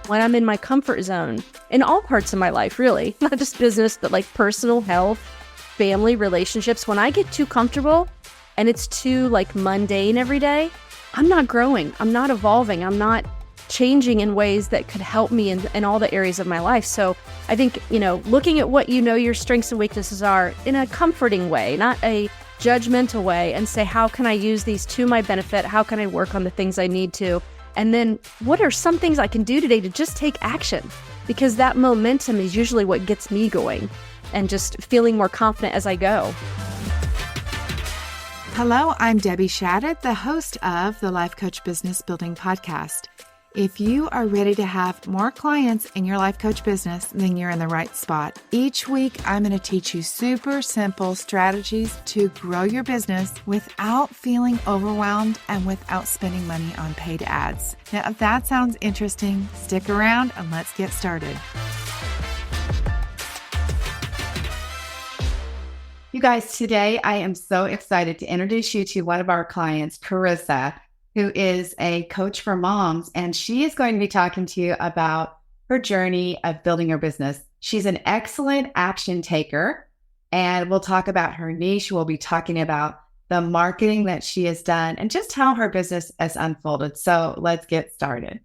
when I'm in my comfort zone in all parts of my life, really, not just business, but like personal health, family, relationships. When I get too comfortable and it's too like mundane every day, I'm not growing. I'm not evolving. I'm not changing in ways that could help me in all the areas of my life. So I think, looking at what your strengths and weaknesses are in a comforting way, not a judgmental way, and say, how can I use these to my benefit? How can I work on the things I need to? And then what are some things I can do today to just take action? Because that momentum is usually what gets me going and just feeling more confident as I go. Hello, I'm Debbie Shadid, the host of the Life Coach Business Building Podcast. If you are ready to have more clients in your life coach business, then you're in the right spot. Each week, I'm going to teach you super simple strategies to grow your business without feeling overwhelmed and without spending money on paid ads. Now, if that sounds interesting, stick around and let's get started. You guys, today I am so excited to introduce you to one of our clients, Carisa, who is a coach for moms, and she is going to be talking to you about her journey of building her business. She's an excellent action taker, and we'll talk about her niche. We'll be talking about the marketing that she has done and just how her business has unfolded. So let's get started.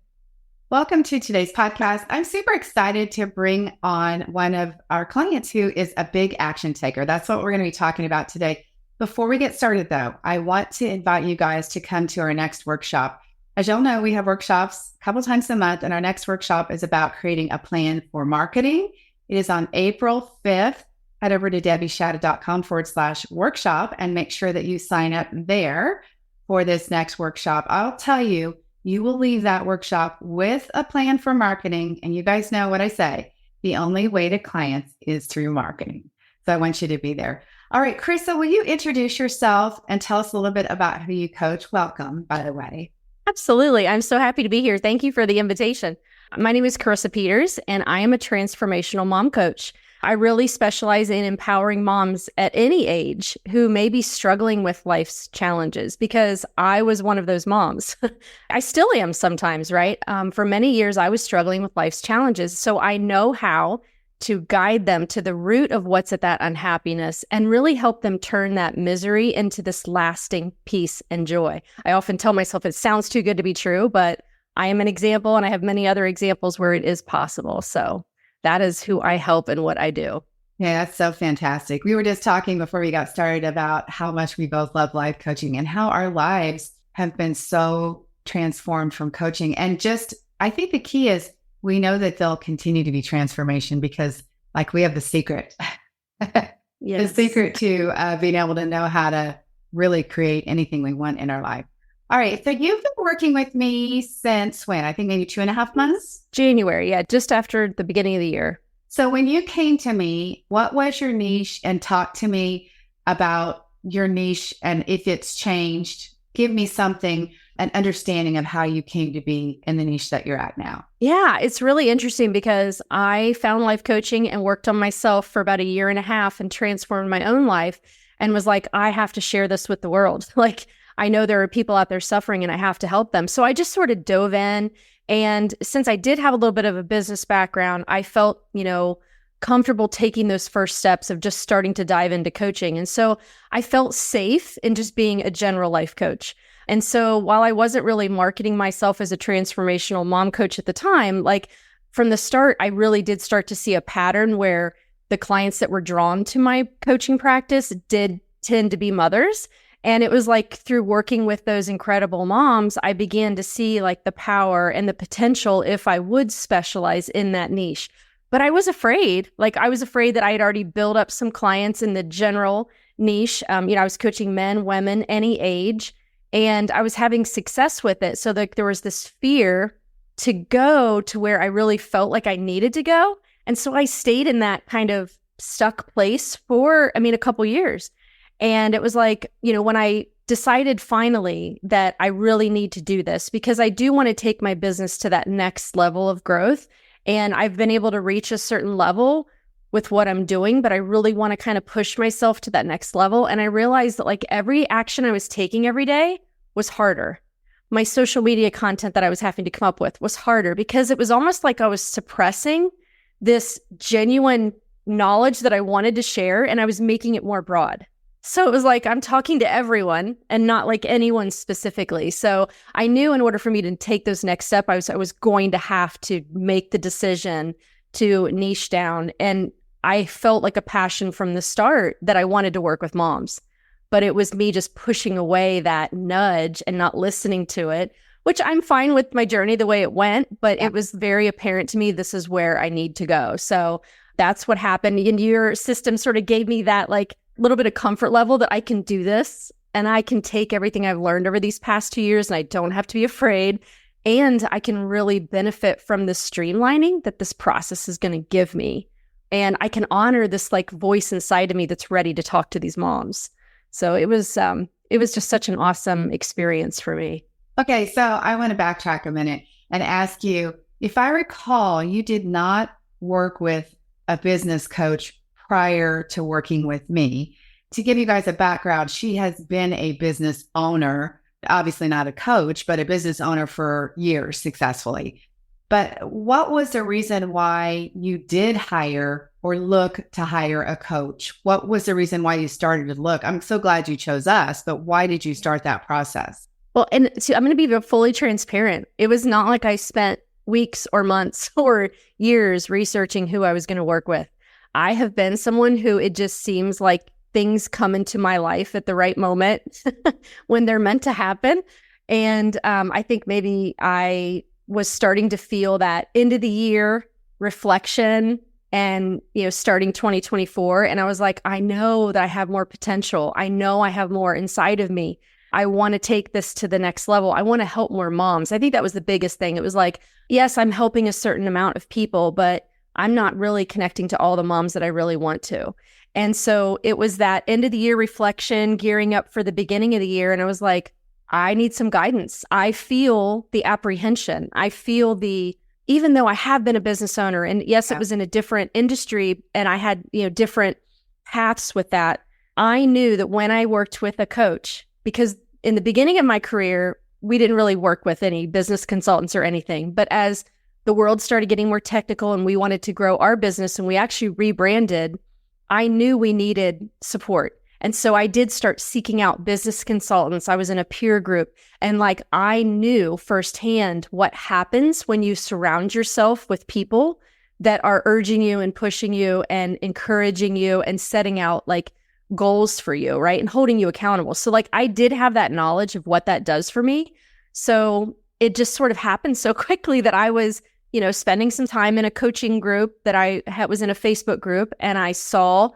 Welcome to today's podcast. I'm super excited to bring on one of our clients who is a big action taker. That's what we're going to be talking about today. Before we get started, though, I want to invite you guys to come to our next workshop. As y'all know, we have workshops a couple times a month, and our next workshop is about creating a plan for marketing. It is on April 5th. Head over to debbieshadid.com/workshop and make sure that you sign up there for this next workshop. I'll tell you, you will leave that workshop with a plan for marketing. And you guys know what I say, the only way to clients is through marketing. So I want you to be there. All right, Carisa, will you introduce yourself and tell us a little bit about who you coach? Welcome, by the way. Absolutely. I'm so happy to be here. Thank you for the invitation. My name is Carisa Peters, and I am a transformational mom coach. I really specialize in empowering moms at any age who may be struggling with life's challenges, because I was one of those moms. I still am sometimes, right? For many years, I was struggling with life's challenges. So I know how to guide them to the root of what's at that unhappiness and really help them turn that misery into this lasting peace and joy. I often tell myself it sounds too good to be true, but I am an example, and I have many other examples where it is possible. So that is who I help and what I do. Yeah, that's so fantastic. We were just talking before we got started about how much we both love life coaching and how our lives have been so transformed from coaching. And just, I think the key is we know that they'll continue to be transformation because we have the secret, Yes. the secret to being able to know how to really create anything we want in our life. All right. So you've been working with me since when? I think maybe 2.5 months? January. Yeah. Just after the beginning of the year. So when you came to me, what was your niche? And talk to me about your niche and if it's changed. Give me an understanding of how you came to be in the niche that you're at now. Yeah, it's really interesting because I found life coaching and worked on myself for about 1.5 years and transformed my own life and was like, I have to share this with the world. I know there are people out there suffering and I have to help them. So I just sort of dove in. And since I did have a little bit of a business background, I felt, comfortable taking those first steps of just starting to dive into coaching. And so I felt safe in just being a general life coach. And so while I wasn't really marketing myself as a transformational mom coach at the time, from the start, I really did start to see a pattern where the clients that were drawn to my coaching practice did tend to be mothers. And it was through working with those incredible moms, I began to see the power and the potential if I would specialize in that niche. But I was afraid, I was afraid that I had already built up some clients in the general niche. I was coaching men, women, any age, and I was having success with it. So there was this fear to go to where I really felt like I needed to go. And so I stayed in that kind of stuck place for, a couple years. And it was when I decided finally that I really need to do this because I do want to take my business to that next level of growth. And I've been able to reach a certain level with what I'm doing, but I really want to kind of push myself to that next level. And I realized that every action I was taking every day was harder. my social media content that I was having to come up with was harder because it was almost like I was suppressing this genuine knowledge that I wanted to share, and I was making it more broad. So it was like I'm talking to everyone and not like anyone specifically. So I knew in order for me to take those next step, I was going to have to make the decision to niche down. And I felt like a passion from the start that I wanted to work with moms. But it was me just pushing away that nudge and not listening to it, which I'm fine with my journey the way it went, but it was very apparent to me this is where I need to go. So that's what happened. And your system sort of gave me that like little bit of comfort level that I can do this and I can take everything I've learned over these past 2 years and I don't have to be afraid. And I can really benefit from the streamlining that this process is going to give me. And I can honor this like voice inside of me that's ready to talk to these moms. So it was just such an awesome experience for me. Okay, so I want to backtrack a minute and ask you, if I recall, you did not work with a business coach prior to working with me. To give you guys a background, she has been a business owner, obviously not a coach, but a business owner for years successfully. But what was the reason why you did hire or look to hire a coach? What was the reason why you started to look? I'm so glad you chose us, but why did you start that process? Well, and so I'm going to be fully transparent. It was not like I spent weeks or months or years researching who I was going to work with. I have been someone who it just seems like things come into my life at the right moment when they're meant to happen. And I think maybe I was starting to feel that end of the year reflection and, starting 2024. And I was like, I know that I have more potential. I know I have more inside of me. I want to take this to the next level. I want to help more moms. I think that was the biggest thing. It was like, yes, I'm helping a certain amount of people, but I'm not really connecting to all the moms that I really want to. And so it was that end of the year reflection, gearing up for the beginning of the year. And I was like, I need some guidance. I feel the apprehension. I feel even though I have been a business owner, and yes, it was in a different industry and I had, different paths with that. I knew that when I worked with a coach, because in the beginning of my career, we didn't really work with any business consultants or anything. But as the world started getting more technical and we wanted to grow our business and we actually rebranded, I knew we needed support. And so I did start seeking out business consultants. I was in a peer group and I knew firsthand what happens when you surround yourself with people that are urging you and pushing you and encouraging you and setting out goals for you, right? And holding you accountable. So was did have that knowledge of what that does for me. So it just sort of happened so quickly that I was spending some time in a coaching group that I was in a Facebook group, and I saw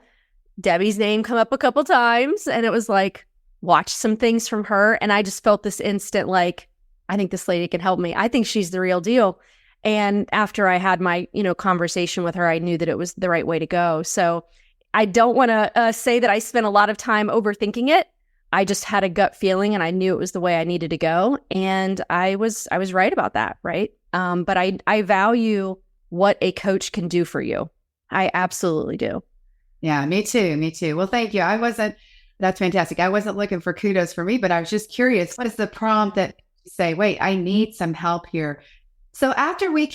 Debbie's name come up a couple times, and it was watch some things from her. And I just felt this instant, I think this lady can help me. I think she's the real deal. And after I had my, conversation with her, I knew that it was the right way to go. So I don't want to say that I spent a lot of time overthinking it. I just had a gut feeling and I knew it was the way I needed to go. And I was right about that, right? But I value what a coach can do for you. I absolutely do. Yeah, me too. Me too. Well, thank you. That's fantastic. I wasn't looking for kudos for me, but I was just curious. What is the prompt that you say, wait, I need some help here? So after we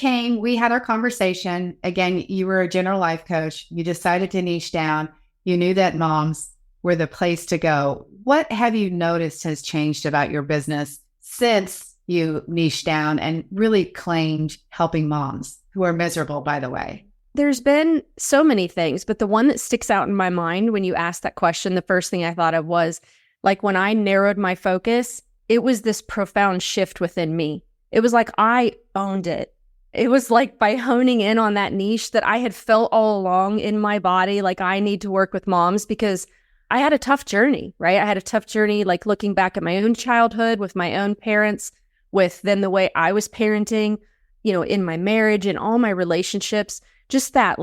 had our conversation, again, you were a general life coach. You decided to niche down. You knew that moms were the place to go. What have you noticed has changed about your business since you niched down and really claimed helping moms who are miserable, by the way? There's been so many things, but the one that sticks out in my mind when you asked that question, the first thing I thought of was when I narrowed my focus, it was this profound shift within me. It was I owned it. It was by honing in on that niche that I had felt all along in my body, I need to work with moms because I had a tough journey, right? I had a tough journey, looking back at my own childhood with my own parents, with then the way I was parenting, in my marriage and all my relationships, just that,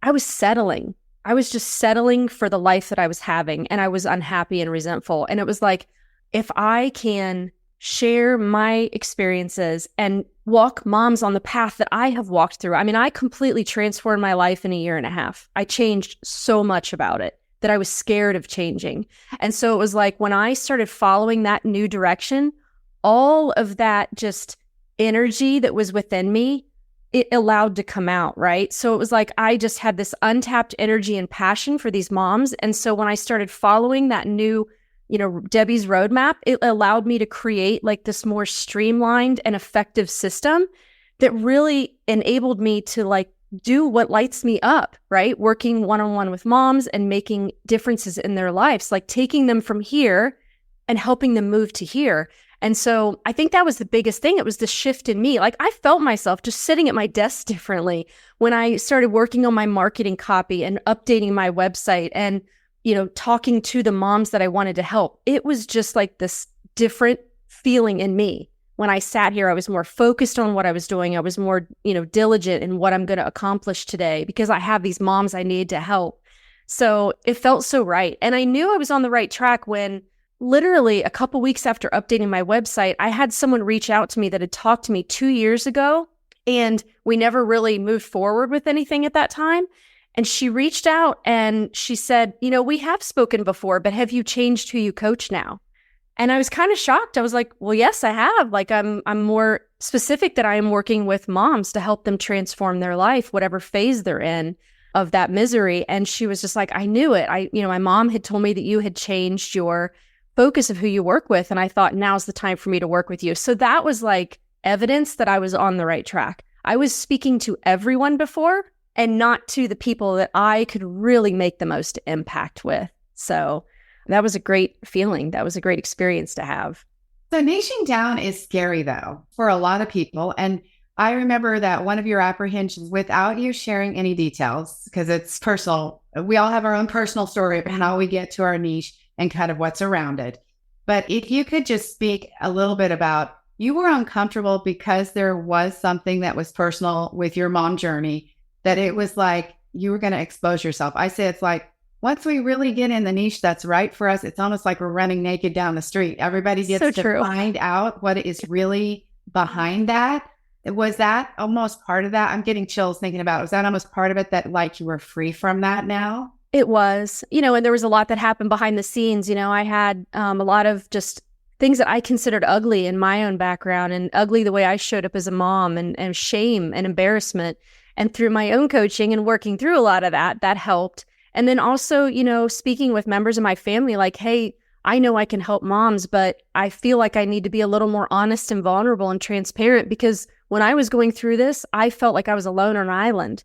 I was settling. I was just settling for the life that I was having, and I was unhappy and resentful. And it was if I can share my experiences and walk moms on the path that I have walked through. I mean, I completely transformed my life in a year and a half. I changed so much about it that I was scared of changing. And so it was when I started following that new direction, all of that just energy that was within me, it allowed to come out, right? So it was like I just had this untapped energy and passion for these moms. And so when I started following that new, Debbie's roadmap, it allowed me to create like this more streamlined and effective system that really enabled me to like do what lights me up, right? Working one-on-one with moms and making differences in their lives, like taking them from here and helping them move to here. And so I think that was the biggest thing. It was the shift in me. Like I felt myself just sitting at my desk differently when I started working on my marketing copy and updating my website and, talking to the moms that I wanted to help. It was just like this different feeling in me. When I sat here, I was more focused on what I was doing. I was more, diligent in what I'm going to accomplish today because I have these moms I need to help. So it felt so right. And I knew I was on the right track when literally a couple weeks after updating my website, I had someone reach out to me that had talked to me 2 years ago, and we never really moved forward with anything at that time. And she reached out and she said, we have spoken before, but have you changed who you coach now? And I was kind of shocked. I was like, well, yes, I have. Like I'm more specific that I am working with moms to help them transform their life, whatever phase they're in of that misery. And she was just like, I knew it. My mom had told me that you had changed your focus of who you work with. And I thought now's the time for me to work with you. So that was like evidence that I was on the right track. I was speaking to everyone before and not to the people that I could really make the most impact with. So that was a great feeling. That was a great experience to have. So niching down is scary though, for a lot of people. And I remember that one of your apprehensions, without you sharing any details, because it's personal, we all have our own personal story of how we get to our niche and kind of what's around it. But if you could just speak a little bit about, you were uncomfortable because there was something that was personal with your mom journey, that it was like you were going to expose yourself. I say it's like, once we really get in the niche that's right for us, it's almost like we're running naked down the street. Everybody gets to find out what is really behind that. Was that almost part of that? I'm getting chills thinking about it. Was that almost part of it, that like you were free from that now? It was, and there was a lot that happened behind the scenes. I had a lot of just things that I considered ugly in my own background, and ugly the way I showed up as a mom, and shame and embarrassment. And through my own coaching and working through a lot of that helped. And then also, speaking with members of my family, like, hey, I know I can help moms, but I feel like I need to be a little more honest and vulnerable and transparent, because when I was going through this, I felt like I was alone on an island.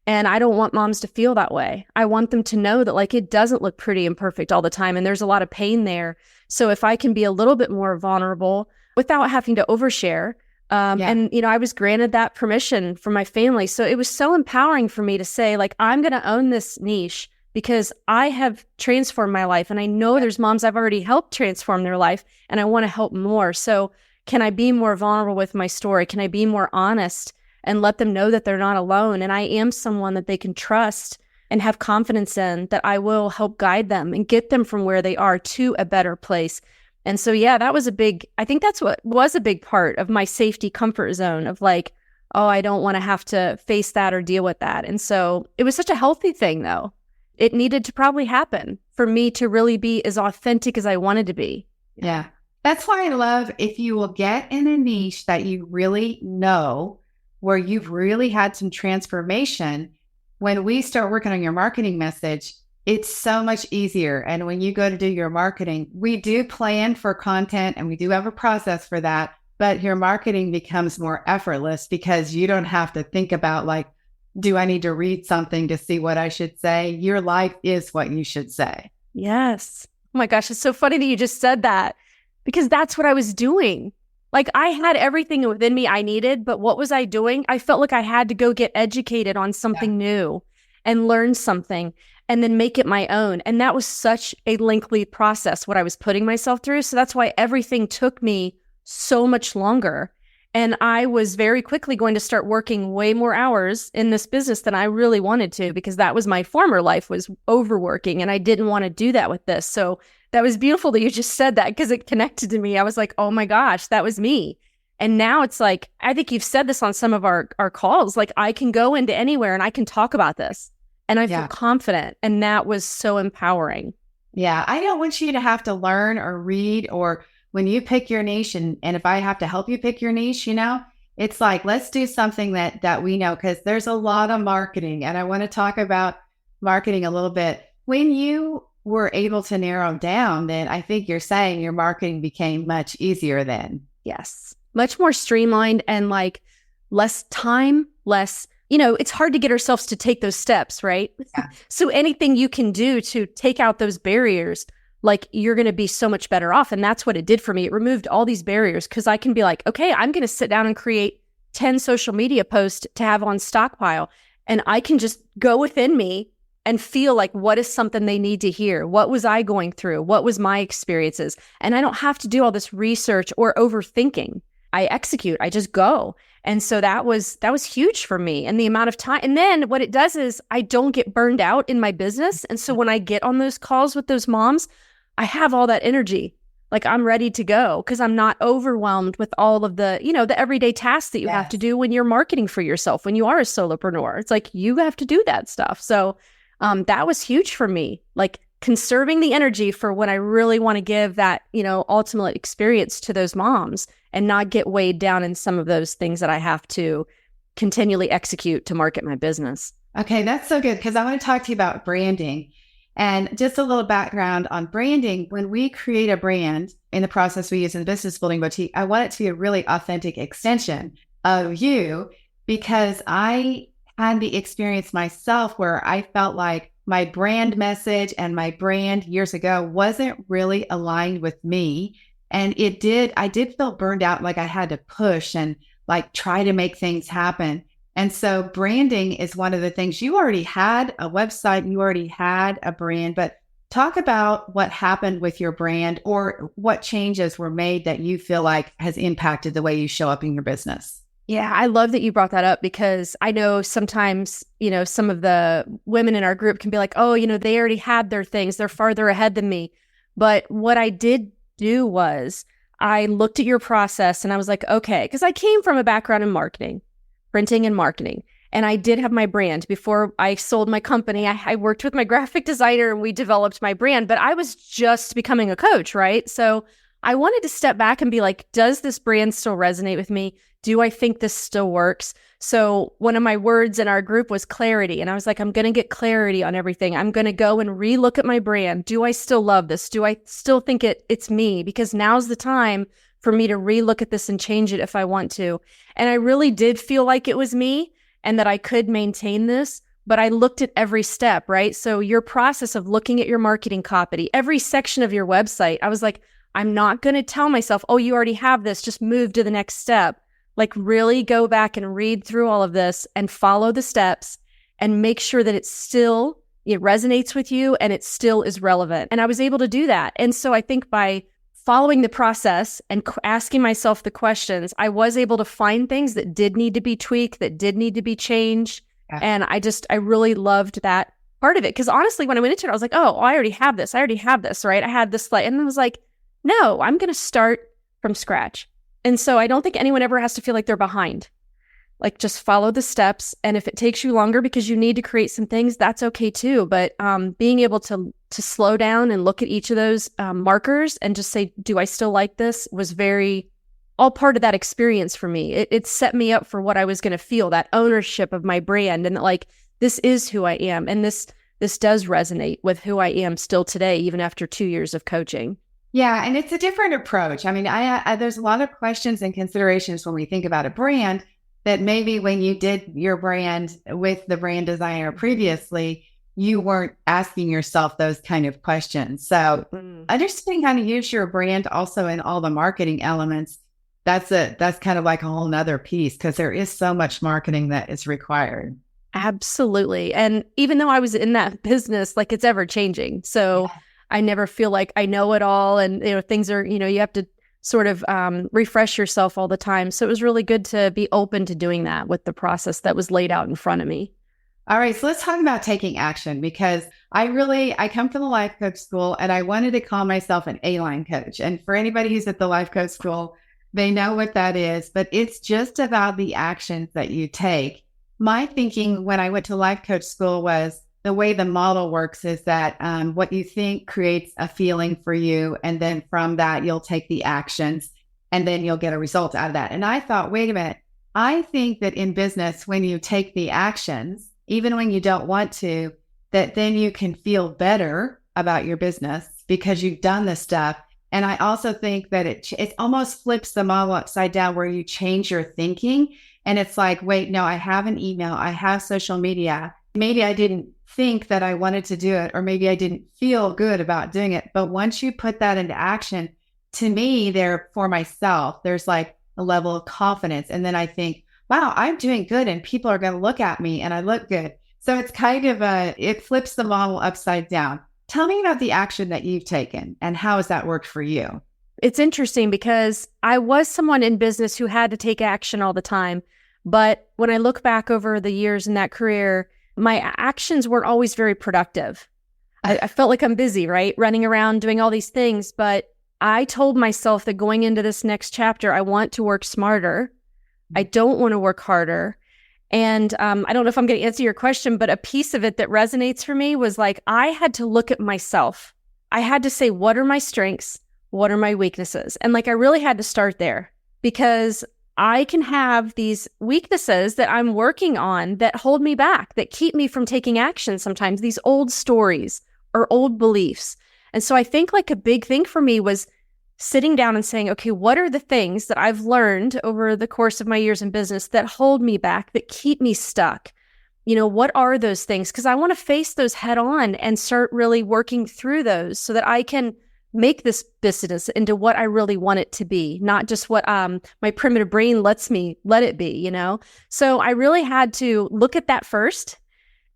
And I don't want moms to feel that way. I want them to know that like it doesn't look pretty and perfect all the time. And there's a lot of pain there. So if I can be a little bit more vulnerable without having to overshare. And, I was granted that permission from my family. So it was so empowering for me to say, like, I'm going to own this niche because I have transformed my life. And I know there's moms I've already helped transform their life, and I want to help more. So can I be more vulnerable with my story? Can I be more honest and let them know that they're not alone? And I am someone that they can trust and have confidence in, that I will help guide them and get them from where they are to a better place. And so, that was I think that's what was a big part of my safety comfort zone of like, oh, I don't want to have to face that or deal with that. And so it was such a healthy thing though. It needed to probably happen for me to really be as authentic as I wanted to be. Yeah. That's why I love, if you will get in a niche that you really know, where you've really had some transformation, when we start working on your marketing message, it's so much easier. And when you go to do your marketing, we do plan for content and we do have a process for that, but your marketing becomes more effortless because you don't have to think about like, do I need to read something to see what I should say? Your life is what you should say. Yes. Oh my gosh, it's so funny that you just said that, because that's what I was doing. Like I had everything within me I needed, but what was I doing? I felt like I had to go get educated on something new and learn something and then make it my own. And that was such a lengthy process, what I was putting myself through. So that's why everything took me so much longer. And I was very quickly going to start working way more hours in this business than I really wanted to, because that was my former life, was overworking. And I didn't want to do that with this. So that was beautiful that you just said that, because it connected to me. I was like, oh my gosh, that was me. And now it's like, I think you've said this on some of our calls, like I can go into anywhere and I can talk about this and I feel confident. And that was so empowering. Yeah. I don't want you to have to learn or read or when you pick your niche, and if I have to help you pick your niche, it's like, let's do something that we know, because there's a lot of marketing. And I want to talk about marketing a little bit. When you were able to narrow down, then I think you're saying your marketing became much easier then. Yes. Much more streamlined and like less time, less, it's hard to get ourselves to take those steps, right? Yeah. So anything you can do to take out those barriers, like you're going to be so much better off. And that's what it did for me. It removed all these barriers because I can be like, okay, I'm going to sit down and create 10 social media posts to have on stockpile. And I can just go within me and feel like, what is something they need to hear? What was I going through? What was my experiences? And I don't have to do all this research or overthinking. I execute, I just go. And so that was huge for me, and the amount of time. And then what it does is I don't get burned out in my business. And so when I get on those calls with those moms, I have all that energy. Like I'm ready to go because I'm not overwhelmed with all of the, the everyday tasks that you have to do when you're marketing for yourself, when you are a solopreneur. It's like you have to do that stuff. So that was huge for me, like conserving the energy for when I really want to give that, ultimate experience to those moms and not get weighed down in some of those things that I have to continually execute to market my business. Okay, that's so good, because I want to talk to you about branding. And just a little background on branding. When we create a brand in the process we use in the Business Building Boutique, I want it to be a really authentic extension of you, because I had the experience myself where I felt like my brand message and my brand years ago wasn't really aligned with me. And I did feel burned out, like I had to push and like try to make things happen. And so branding is one of the things. You already had a website, you already had a brand, but talk about what happened with your brand, or what changes were made that you feel like has impacted the way you show up in your business. Yeah, I love that you brought that up, because I know sometimes, some of the women in our group can be like, oh, they already had their things. They're farther ahead than me. But what I did do was I looked at your process and I was like, okay, because I came from a background in marketing, printing and marketing. And I did have my brand before I sold my company. I worked with my graphic designer and we developed my brand, but I was just becoming a coach, right? So I wanted to step back and be like, does this brand still resonate with me? Do I think this still works? So one of my words in our group was clarity. And I was like, I'm going to get clarity on everything. I'm going to go and relook at my brand. Do I still love this? Do I still think it's me? Because now's the time for me to relook at this and change it if I want to. And I really did feel like it was me and that I could maintain this, but I looked at every step, right? So your process of looking at your marketing copy, every section of your website, I was like, I'm not going to tell myself, oh, you already have this, just move to the next step. Like really go back and read through all of this and follow the steps and make sure that it resonates with you and it still is relevant. And I was able to do that. And so I think by following the process and asking myself the questions, I was able to find things that did need to be tweaked, that did need to be changed. Yeah. And I really loved that part of it. Because honestly, when I went into it, I was like, oh, I already have this, right? I had this slide. And I was like, no, I'm going to start from scratch. And so I don't think anyone ever has to feel like they're behind. Like just follow the steps. And if it takes you longer because you need to create some things, that's okay too. But being able to slow down and look at each of those markers and just say, do I still like this, was all part of that experience for me. It set me up for what I was going to feel, that ownership of my brand, and that like, this is who I am. And this does resonate with who I am still today, even after 2 years of coaching. Yeah. And it's a different approach. I mean, there's a lot of questions and considerations when we think about a brand that maybe when you did your brand with the brand designer previously, you weren't asking yourself those kind of questions. So understanding how to use your brand also in all the marketing elements, that's kind of like a whole nother piece, because there is so much marketing that is required. Absolutely. And even though I was in that business, like it's ever changing. So yeah. I never feel like I know it all. And, things are, you have to sort of refresh yourself all the time. So it was really good to be open to doing that with the process that was laid out in front of me. All right. So let's talk about taking action, because I come from the life coach school and I wanted to call myself an A-line coach. And for anybody who's at the life coach school, they know what that is, but it's just about the actions that you take. My thinking when I went to life coach school was, the way the model works is that what you think creates a feeling for you. And then from that, you'll take the actions and then you'll get a result out of that. And I thought, wait a minute, I think that in business, when you take the actions, even when you don't want to, that then you can feel better about your business because you've done this stuff. And I also think that it almost flips the model upside down where you change your thinking. And it's like, wait, no, I have an email, I have social media. Maybe I didn't think that I wanted to do it, or maybe I didn't feel good about doing it. But once you put that into action, to me, for myself, there's like a level of confidence. And then I think, wow, I'm doing good and people are going to look at me and I look good. So it's kind of it flips the model upside down. Tell me about the action that you've taken and how has that worked for you? It's interesting because I was someone in business who had to take action all the time. But when I look back over the years in that career, my actions weren't always very productive. I felt like I'm busy, right? Running around doing all these things. But I told myself that going into this next chapter, I want to work smarter. I don't want to work harder. And I don't know if I'm going to answer your question, but a piece of it that resonates for me was like, I had to look at myself. I had to say, what are my strengths? What are my weaknesses? And like, I really had to start there because I can have these weaknesses that I'm working on that hold me back, that keep me from taking action sometimes, these old stories or old beliefs. And so I think like a big thing for me was sitting down and saying, okay, what are the things that I've learned over the course of my years in business that hold me back, that keep me stuck? You know, what are those things? Because I want to face those head on and start really working through those so that I can make this business into what I really want it to be, not just what my primitive brain lets me let it be, you know? So I really had to look at that first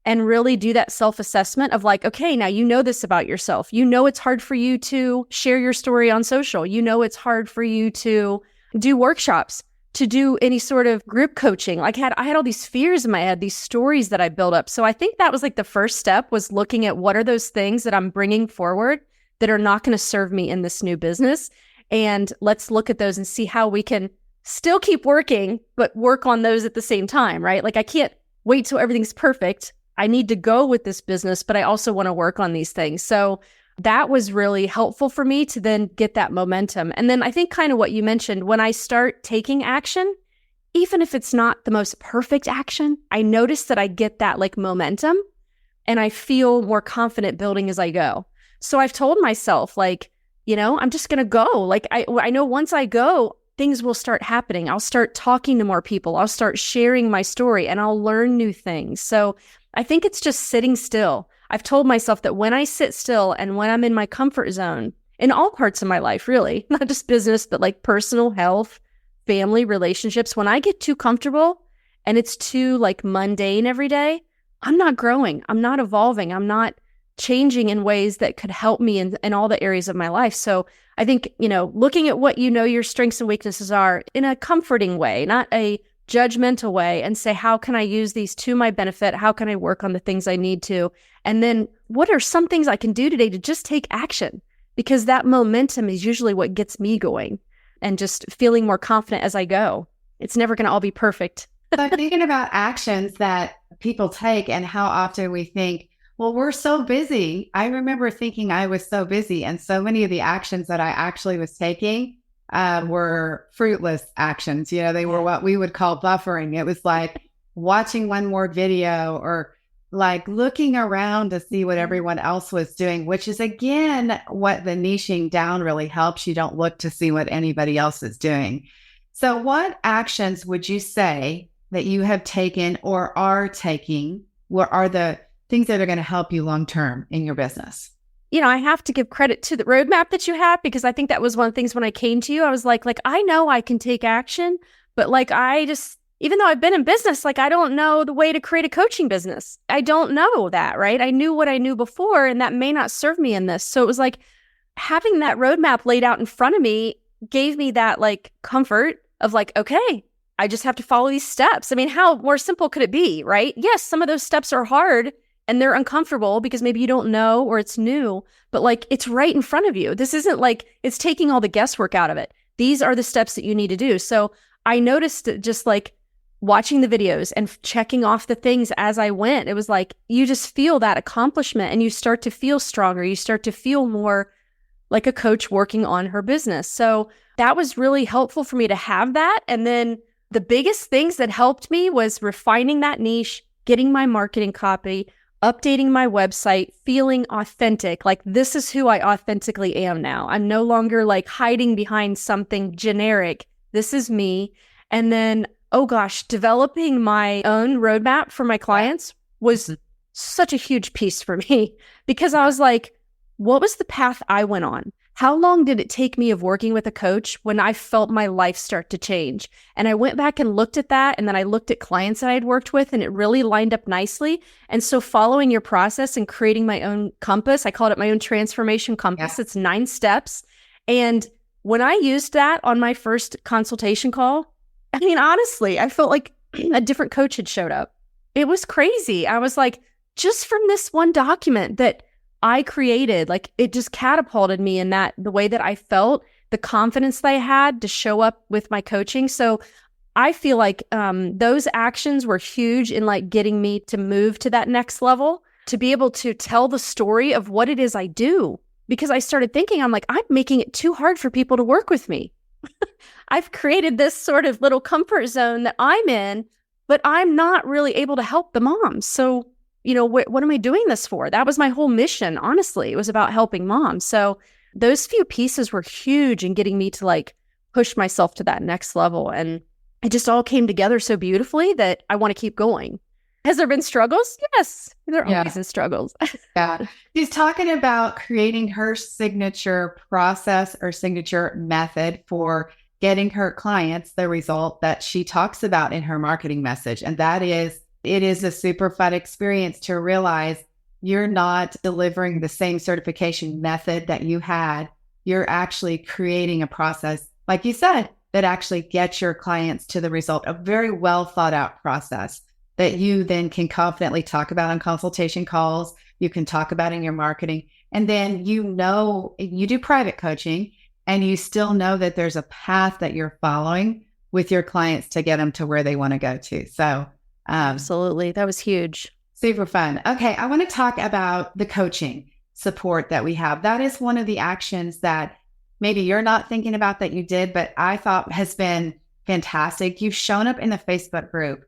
and really do that self-assessment of like, okay, now you know this about yourself. You know it's hard for you to share your story on social. You know it's hard for you to do workshops, to do any sort of group coaching. Like I had all these fears in my head, these stories that I built up. So I think that was like the first step, was looking at what are those things that I'm bringing forward that are not going to serve me in this new business. And let's look at those and see how we can still keep working, but work on those at the same time, right? Like I can't wait till everything's perfect. I need to go with this business, but I also want to work on these things. So that was really helpful for me to then get that momentum. And then I think kind of what you mentioned, when I start taking action, even if it's not the most perfect action, I notice that I get that like momentum and I feel more confident building as I go. So I've told myself like, you know, I'm just going to go. Like I know once I go, things will start happening. I'll start talking to more people. I'll start sharing my story and I'll learn new things. So I think it's just sitting still. I've told myself that when I sit still and when I'm in my comfort zone, in all parts of my life, really, not just business, but like personal health, family, relationships, when I get too comfortable and it's too like mundane every day, I'm not growing. I'm not evolving. I'm not changing in ways that could help me in all the areas of my life. So I think, you know, looking at what you know your strengths and weaknesses are in a comforting way, not a judgmental way, and say, how can I use these to my benefit? How can I work on the things I need to? And then what are some things I can do today to just take action? Because that momentum is usually what gets me going and just feeling more confident as I go. It's never going to all be perfect. So thinking about actions that people take and how often we think, well, we're so busy. I remember thinking I was so busy, and so many of the actions that I actually was taking were fruitless actions. You know, they were what we would call buffering. It was like watching one more video or like looking around to see what everyone else was doing, which is, again, what the niching down really helps. You don't look to see what anybody else is doing. So what actions would you say that you have taken or are taking? What are the things that are going to help you long-term in your business? You know, I have to give credit to the roadmap that you have, because I think that was one of the things when I came to you, I was like, I know I can take action, but like, I just, even though I've been in business, like, I don't know the way to create a coaching business. I don't know that, right? I knew what I knew before, and that may not serve me in this. So it was like having that roadmap laid out in front of me gave me that like comfort of like, okay, I just have to follow these steps. I mean, how more simple could it be, right? Yes, some of those steps are hard and they're uncomfortable because maybe you don't know or it's new, but like it's right in front of you. This isn't like it's taking all the guesswork out of it. These are the steps that you need to do. So I noticed just like watching the videos and checking off the things as I went. It was like, you just feel that accomplishment and you start to feel stronger. You start to feel more like a coach working on her business. So that was really helpful for me to have that. And then the biggest things that helped me was refining that niche, getting my marketing copy, updating my website, feeling authentic. Like, this is who I authentically am now. I'm no longer like hiding behind something generic. This is me. And then, oh gosh, developing my own roadmap for my clients was such a huge piece for me, because I was like, what was the path I went on? How long did it take me of working with a coach when I felt my life start to change? And I went back and looked at that. And then I looked at clients that I had worked with, and it really lined up nicely. And so following your process and creating my own compass, I called it my own transformation compass. It's 9 steps. And when I used that on my first consultation call, I mean, honestly, I felt like a different coach had showed up. It was crazy. I was like, just from this one document that I created, like, it just catapulted me in that, the way that I felt, the confidence that I had to show up with my coaching. So I feel like those actions were huge in like getting me to move to that next level, to be able to tell the story of what it is I do. Because I started thinking, I'm like, I'm making it too hard for people to work with me. I've created this sort of little comfort zone that I'm in, but I'm not really able to help the moms. So what am I doing this for? That was my whole mission, honestly. It was about helping moms. So those few pieces were huge in getting me to like push myself to that next level. And it just all came together so beautifully that I want to keep going. Has there been struggles? Yes, there are always been struggles. Yeah. She's talking about creating her signature process or signature method for getting her clients the result that she talks about in her marketing message. And that is, it is a super fun experience to realize you're not delivering the same certification method that you had. You're actually creating a process, like you said, that actually gets your clients to the result, a very well thought out process that you then can confidently talk about on consultation calls. You can talk about in your marketing. And then, you do private coaching and you still know that there's a path that you're following with your clients to get them to where they want to go to. So absolutely. That was huge. Super fun. Okay. I want to talk about the coaching support that we have. That is one of the actions that maybe you're not thinking about that you did, but I thought has been fantastic. You've shown up in the Facebook group.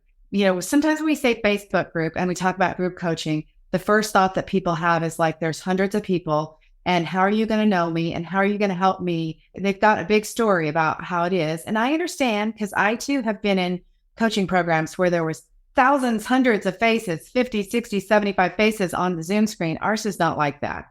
Sometimes when we say Facebook group and we talk about group coaching, the first thought that people have is like, there's hundreds of people, and how are you going to know me? And how are you going to help me? They've got a big story about how it is. And I understand, because I too have been in coaching programs where there was thousands, hundreds of faces, 50, 60, 75 faces on the Zoom screen. Ours is not like that.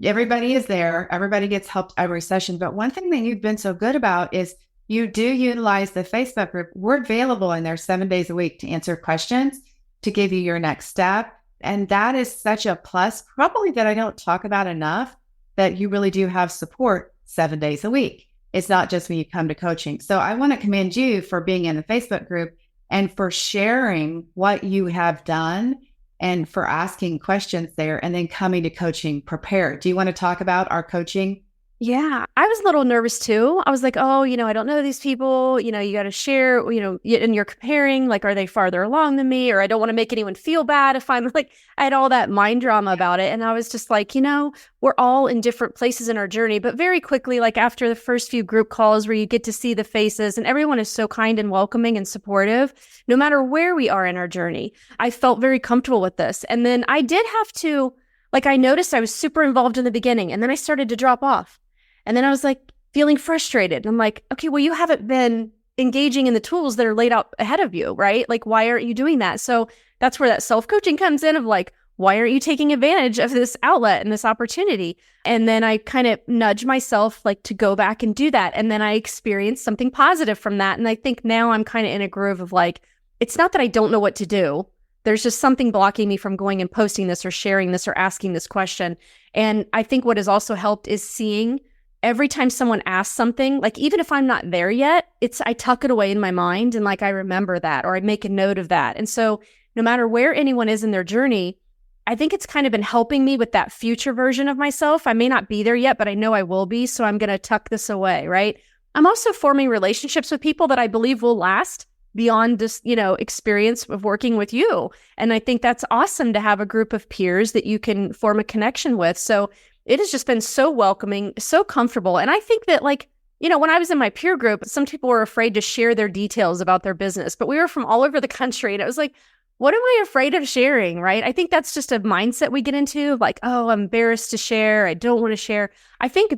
Everybody is there. Everybody gets helped every session. But one thing that you've been so good about is you do utilize the Facebook group. We're available in there 7 days a week to answer questions, to give you your next step. And that is such a plus, probably, that I don't talk about enough, that you really do have support 7 days a week. It's not just when you come to coaching. So I want to commend you for being in the Facebook group and for sharing what you have done and for asking questions there and then coming to coaching prepared. Do you want to talk about our coaching? Yeah, I was a little nervous too. I was like, oh, I don't know these people. You got to share, and you're comparing, like, are they farther along than me? Or I don't want to make anyone feel bad if I'm like, I had all that mind drama about it. And I was just like, we're all in different places in our journey. But very quickly, like after the first few group calls where you get to see the faces and everyone is so kind and welcoming and supportive, no matter where we are in our journey, I felt very comfortable with this. And then I did have to, like, I noticed I was super involved in the beginning and then I started to drop off. And then I was like feeling frustrated. I'm like, okay, well, you haven't been engaging in the tools that are laid out ahead of you, right? Like, why aren't you doing that? So that's where that self-coaching comes in of like, why aren't you taking advantage of this outlet and this opportunity? And then I kind of nudge myself like to go back and do that. And then I experienced something positive from that. And I think now I'm kind of in a groove of like, it's not that I don't know what to do. There's just something blocking me from going and posting this or sharing this or asking this question. And I think what has also helped is seeing every time someone asks something, like even if I'm not there yet, I tuck it away in my mind and like I remember that or I make a note of that. And so no matter where anyone is in their journey, I think it's kind of been helping me with that future version of myself. I may not be there yet, but I know I will be. So I'm going to tuck this away, right? I'm also forming relationships with people that I believe will last. beyond just, experience of working with you. And I think that's awesome to have a group of peers that you can form a connection with. So it has just been so welcoming, so comfortable. And I think that when I was in my peer group, some people were afraid to share their details about their business, but we were from all over the country. And it was like, what am I afraid of sharing, right? I think that's just a mindset we get into, like, oh, I'm embarrassed to share. I don't want to share. I think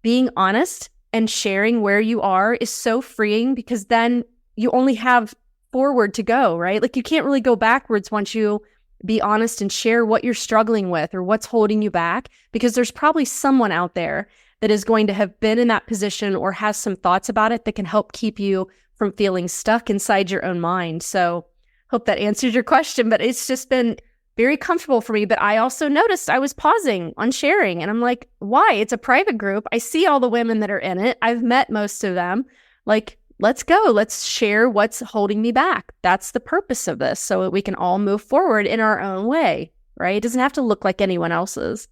being honest and sharing where you are is so freeing, because then you only have forward to go, right? Like, you can't really go backwards once you be honest and share what you're struggling with or what's holding you back, because there's probably someone out there that is going to have been in that position or has some thoughts about it that can help keep you from feeling stuck inside your own mind. So hope that answers your question, but it's just been very comfortable for me. But I also noticed I was pausing on sharing, and I'm like, why? It's a private group. I see all the women that are in it. I've met most of them. Like, let's go. Let's share what's holding me back. That's the purpose of this, so that we can all move forward in our own way, right? It doesn't have to look like anyone else's.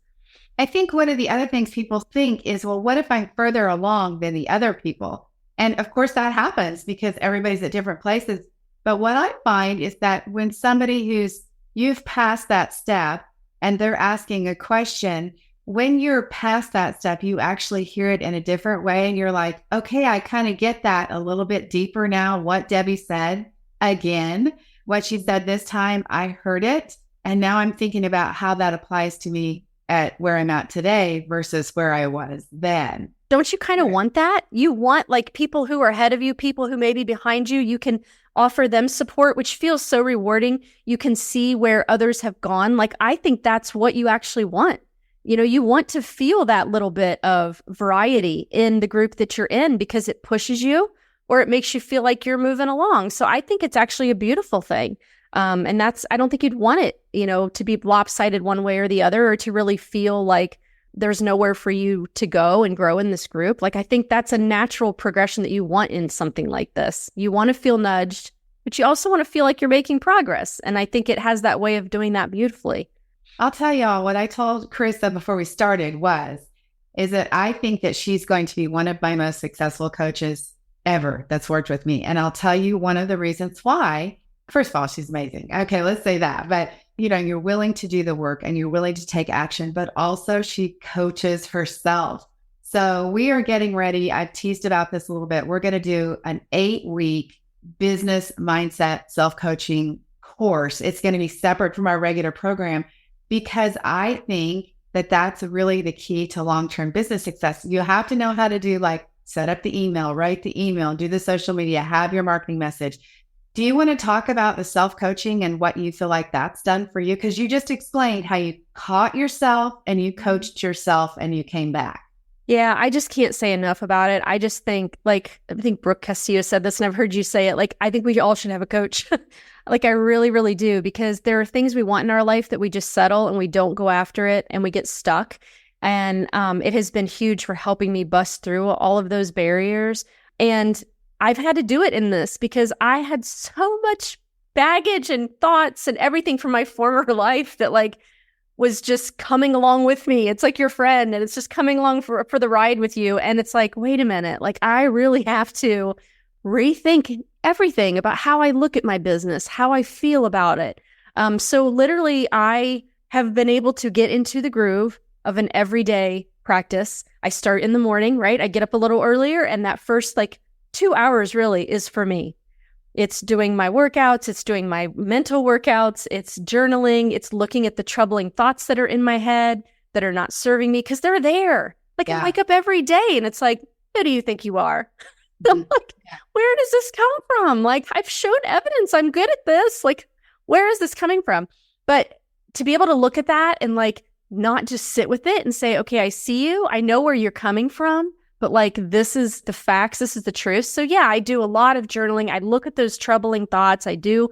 I think one of the other things people think is, well, what if I'm further along than the other people? And of course that happens because everybody's at different places. But what I find is that when somebody you've passed that step and they're asking a question, when you're past that step, you actually hear it in a different way. And you're like, okay, I kind of get that a little bit deeper now. What Debbie said again, what she said this time, I heard it. And now I'm thinking about how that applies to me at where I'm at today versus where I was then. Don't you kind of want that? You want like people who are ahead of you, people who may be behind you. You can offer them support, which feels so rewarding. You can see where others have gone. Like, I think that's what you actually want. You want to feel that little bit of variety in the group that you're in, because it pushes you or it makes you feel like you're moving along. So I think it's actually a beautiful thing. And I don't think you'd want it, to be lopsided one way or the other, or to really feel like there's nowhere for you to go and grow in this group. Like, I think that's a natural progression that you want in something like this. You want to feel nudged, but you also want to feel like you're making progress. And I think it has that way of doing that beautifully. I'll tell y'all what I told Carisa before we started is that I think that she's going to be one of my most successful coaches ever that's worked with me. And I'll tell you one of the reasons why. First of all, she's amazing. Okay, let's say that. But, you're willing to do the work and you're willing to take action, but also she coaches herself. So we are getting ready. I've teased about this a little bit. We're going to do an 8-week business mindset self-coaching course. It's going to be separate from our regular program, because I think that that's really the key to long-term business success. You have to know how to do, like, set up the email, write the email, do the social media, have your marketing message. Do you want to talk about the self-coaching and what you feel like that's done for you? Because you just explained how you caught yourself and you coached yourself and you came back. Yeah, I just can't say enough about it. I just think, I think Brooke Castillo said this, and I've heard you say it. Like, I think we all should have a coach. Like, I really, really do, because there are things we want in our life that we just settle and we don't go after it and we get stuck. And it has been huge for helping me bust through all of those barriers. And I've had to do it in this because I had so much baggage and thoughts and everything from my former life that was just coming along with me. It's like your friend, and it's just coming along for the ride with you. And it's like, wait a minute, I really have to rethink everything about how I look at my business, how I feel about it. So literally, I have been able to get into the groove of an everyday practice. I start in the morning, right? I get up a little earlier, and that first 2 hours really is for me. It's doing my workouts. It's doing my mental workouts. It's journaling. It's looking at the troubling thoughts that are in my head that are not serving me, because they're there. I wake up every day and it's like, who do you think you are? I'm like, where does this come from? I've shown evidence I'm good at this. Where is this coming from? But to be able to look at that and not just sit with it and say, okay, I see you. I know where you're coming from. But this is the facts, this is the truth. So yeah, I do a lot of journaling. I look at those troubling thoughts. I do,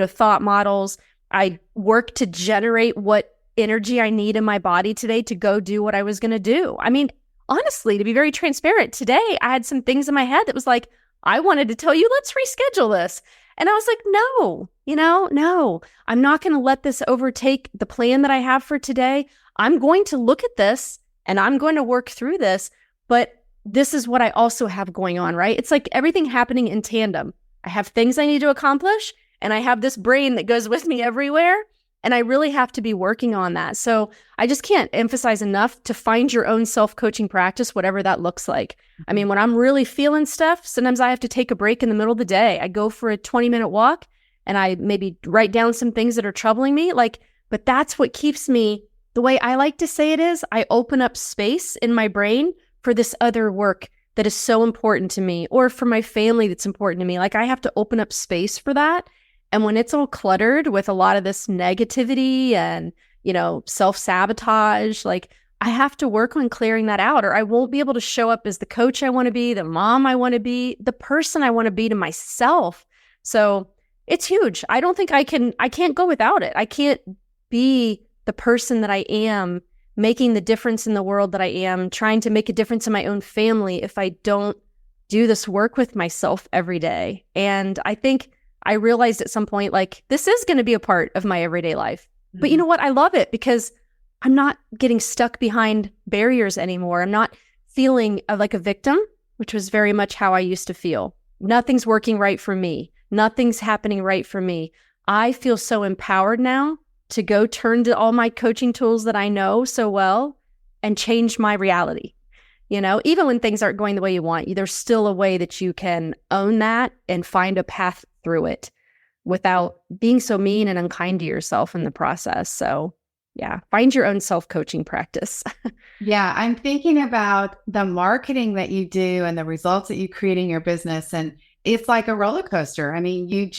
thought models. I work to generate what energy I need in my body today to go do what I was going to do. I mean, honestly, to be very transparent, today I had some things in my head that was like, I wanted to tell you, let's reschedule this. And I was like, no, I'm not going to let this overtake the plan that I have for today. I'm going to look at this and I'm going to work through this. But this is what I also have going on, right? It's like everything happening in tandem. I have things I need to accomplish, and I have this brain that goes with me everywhere. And I really have to be working on that. So I just can't emphasize enough to find your own self-coaching practice, whatever that looks like. I mean, when I'm really feeling stuff, sometimes I have to take a break in the middle of the day. I go for a 20-minute walk and I maybe write down some things that are troubling me. But that's what keeps me, the way I like to say it is, I open up space in my brain for this other work that is so important to me, or for my family that's important to me. I have to open up space for that. And when it's all cluttered with a lot of this negativity and, self-sabotage, I have to work on clearing that out, or I won't be able to show up as the coach I want to be, the mom I want to be, the person I want to be to myself. So it's huge. I don't think I can't go without it. I can't be the person that I am, making the difference in the world that I am, trying to make a difference in my own family, if I don't do this work with myself every day. And I think I realized at some point, this is going to be a part of my everyday life. Mm-hmm. But you know what? I love it because I'm not getting stuck behind barriers anymore. I'm not feeling like a victim, which was very much how I used to feel. Nothing's working right for me. Nothing's happening right for me. I feel so empowered now to go turn to all my coaching tools that I know so well and change my reality. Even when things aren't going the way you want, there's still a way that you can own that and find a path through it without being so mean and unkind to yourself in the process. So yeah, find your own self-coaching practice. Yeah, I'm thinking about the marketing that you do and the results that you create in your business. And it's like a roller coaster. I mean, you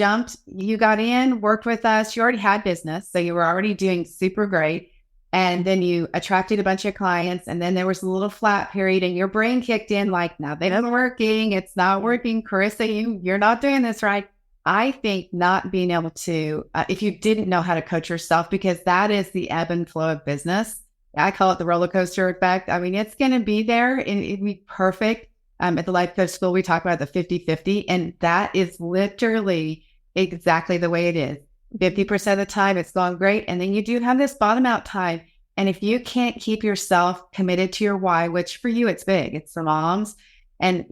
got in, worked with us, you already had business. So you were already doing super great. And then you attracted a bunch of clients, and then there was a little flat period and your brain kicked in nothing is working. It's not working. Carisa, you're not doing this right. I think not being able to, if you didn't know how to coach yourself, because that is the ebb and flow of business. I call it the roller coaster effect. I mean, it's going to be there and it'd be perfect. At the Life Coach School, we talk about the 50-50, and that is literally exactly the way it is. 50% of the time it's gone great. And then you do have this bottom out time. And if you can't keep yourself committed to your why, which for you, it's big, it's for moms, and,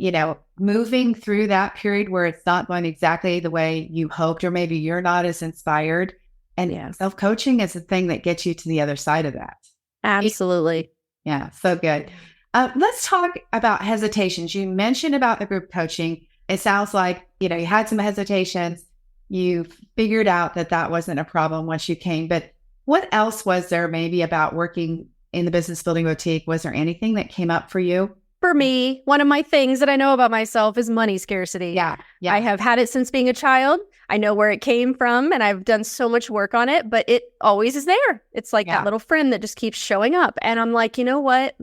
moving through that period where it's not going exactly the way you hoped, or maybe you're not as inspired. And self-coaching is the thing that gets you to the other side of that. Absolutely. Yeah. So good. Let's talk about hesitations. You mentioned about the group coaching. It sounds like, you had some hesitations. You figured out that wasn't a problem once you came, but what else was there maybe about working in the business building boutique? Was there anything that came up for you? For me, one of my things that I know about myself is money scarcity. Yeah. I have had it since being a child. I know where it came from and I've done so much work on it, but it always is there. It's like that little friend that just keeps showing up. And I'm like, you know what?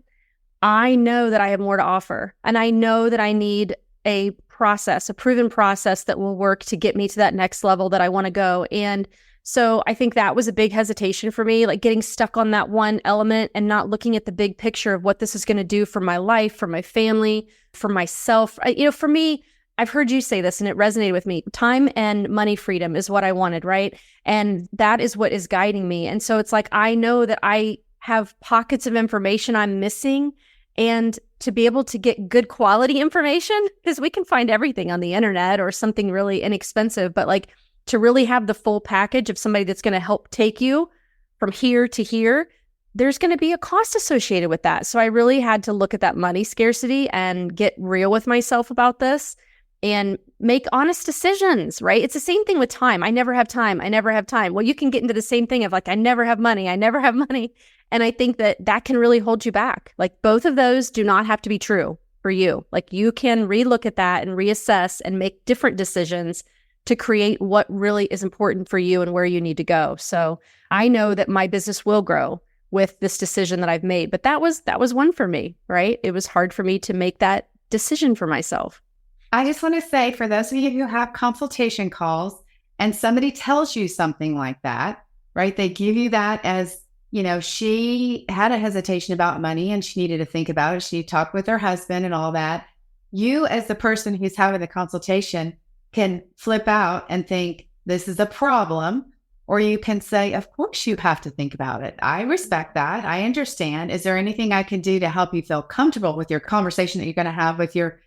I know that I have more to offer. And I know that I need a proven process that will work to get me to that next level that I want to go. And so I think that was a big hesitation for me, getting stuck on that one element and not looking at the big picture of what this is going to do for my life, for my family, for myself. For me, I've heard you say this and it resonated with me. Time and money freedom is what I wanted, right? And that is what is guiding me. And so it's I know that I have pockets of information I'm missing, and to be able to get good quality information, because we can find everything on the internet or something really inexpensive, but to really have the full package of somebody that's going to help take you from here to here, there's going to be a cost associated with that. So I really had to look at that money scarcity and get real with myself about this and make honest decisions, right? It's the same thing with time. I never have time. Well, you can get into the same thing of I never have money. And I think that can really hold you back. Both of those do not have to be true for you. You can relook at that and reassess and make different decisions to create what really is important for you and where you need to go. So I know that my business will grow with this decision that I've made, but that was one for me, right? It was hard for me to make that decision for myself. I just want to say, for those of you who have consultation calls and somebody tells you something like that, right? They give you that as, she had a hesitation about money and she needed to think about it. She talked with her husband and all that. You, as the person who's having the consultation, can flip out and think this is a problem, or you can say, of course you have to think about it. I respect that. I understand. Is there anything I can do to help you feel comfortable with your conversation that you're going to have with your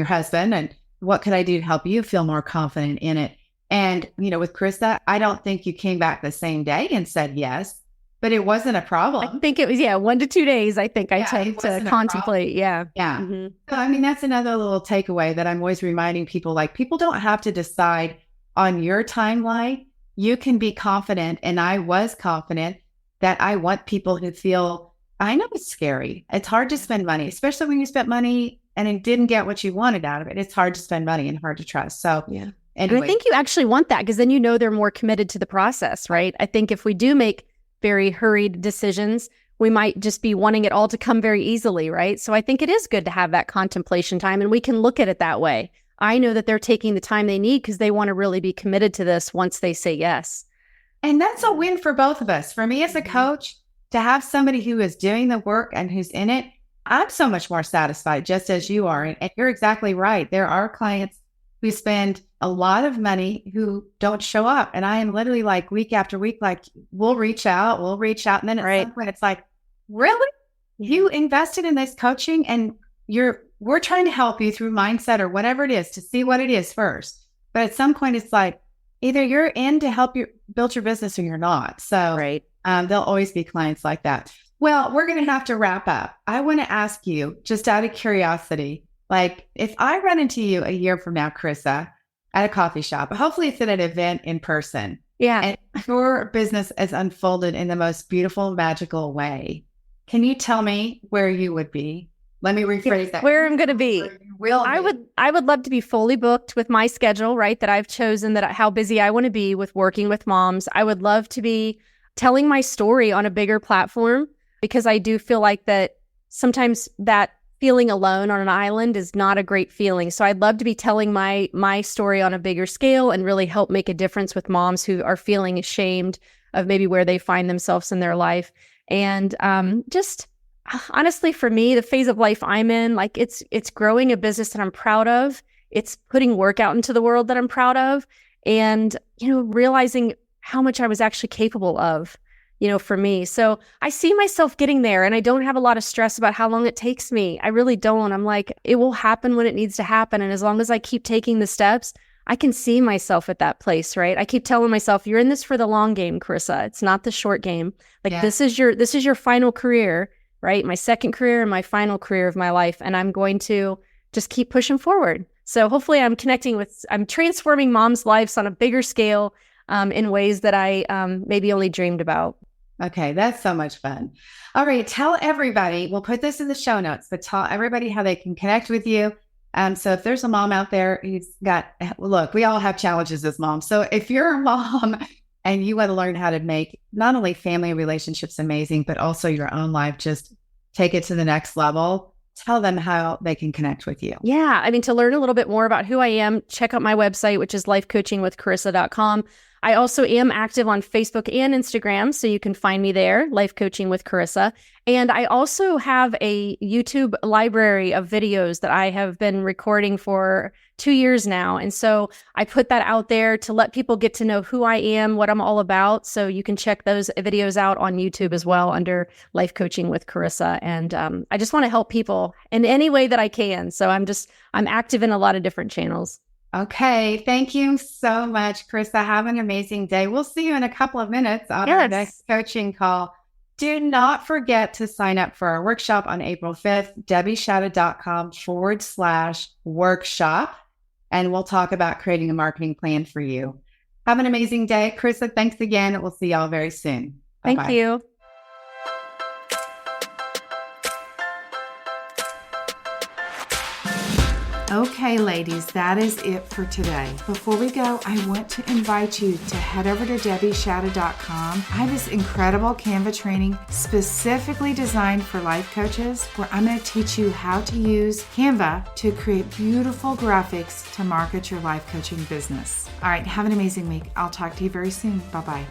husband? And what could I do to help you feel more confident in it? And, with Carisa, I don't think you came back the same day and said yes, but it wasn't a problem. I think it was, 1 to 2 days. I think I tend to contemplate. Yeah. Yeah. Mm-hmm. So, that's another little takeaway that I'm always reminding people, like, people don't have to decide on your timeline. You can be confident. And I was confident that I want people who feel, I know it's scary. It's hard to spend money, especially when you spent money and it didn't get what you wanted out of it. It's hard to spend money and hard to trust. So, yeah. Anyway. And I think you actually want that because then they're more committed to the process, right? I think if we do make very hurried decisions, we might just be wanting it all to come very easily, right? So I think it is good to have that contemplation time, and we can look at it that way. I know that they're taking the time they need because they want to really be committed to this once they say yes. And that's a win for both of us. For me as a coach, to have somebody who is doing the work and who's in it, I'm so much more satisfied, just as you are. And you're exactly right. There are clients who spend a lot of money who don't show up. And I am literally like week after week, like we'll reach out. And then at some point it's like, really? You invested in this coaching and we're trying to help you through mindset or whatever it is to see what it is first. But at some point it's like, either you're in to help you build your business or you're not. So there'll always be clients like that. Well, we're going to have to wrap up. I want to ask you, just out of curiosity, like if I run into you a year from now, Carisa, at a coffee shop, hopefully it's at an event in person. Yeah. And your business has unfolded in the most beautiful, magical way. Can you tell me where you would be? Let me rephrase that. Where I'm going to be. I would love to be fully booked with my schedule, right? That I've chosen, how busy I want to be with working with moms. I would love to be telling my story on a bigger platform because I do feel like that sometimes that feeling alone on an island is not a great feeling. So I'd love to be telling my story on a bigger scale and really help make a difference with moms who are feeling ashamed of maybe where they find themselves in their life. And just honestly, for me, the phase of life I'm in, like it's growing a business that I'm proud of. It's putting work out into the world that I'm proud of. And, realizing how much I was actually capable of, for me. So I see myself getting there and I don't have a lot of stress about how long it takes me. I really don't. I'm like, it will happen when it needs to happen. And as long as I keep taking the steps, I can see myself at that place, right? I keep telling myself, you're in this for the long game, Carisa. It's not the short game. Like this is your final career, right? My second career and my final career of my life. And I'm going to just keep pushing forward. So hopefully I'm transforming moms' lives on a bigger scale in ways that I maybe only dreamed about. Okay, that's so much fun. All right, tell everybody, we'll put this in the show notes, but tell everybody how they can connect with you. So if there's a mom out there who's look, we all have challenges as moms. So if you're a mom and you want to learn how to make not only family relationships amazing, but also your own life, just take it to the next level, tell them how they can connect with you. Yeah. To learn a little bit more about who I am, check out my website, which is lifecoachingwithcarisa.com. I also am active on Facebook and Instagram, so you can find me there, Life Coaching with Carisa. And I also have a YouTube library of videos that I have been recording for 2 years now. And so I put that out there to let people get to know who I am, what I'm all about. So you can check those videos out on YouTube as well under Life Coaching with Carisa. And I just want to help people in any way that I can. So I'm active in a lot of different channels. Okay. Thank you so much, Carisa. Have an amazing day. We'll see you in a couple of minutes on our next coaching call. Do not forget to sign up for our workshop on April 5th, debbieshadid.com/workshop. And we'll talk about creating a marketing plan for you. Have an amazing day. Carisa, thanks again. We'll see y'all very soon. Bye-bye. Thank you. Okay, ladies, that is it for today. Before we go, I want to invite you to head over to debbieshadid.com. I have this incredible Canva training specifically designed for life coaches where I'm going to teach you how to use Canva to create beautiful graphics to market your life coaching business. All right, have an amazing week. I'll talk to you very soon. Bye-bye.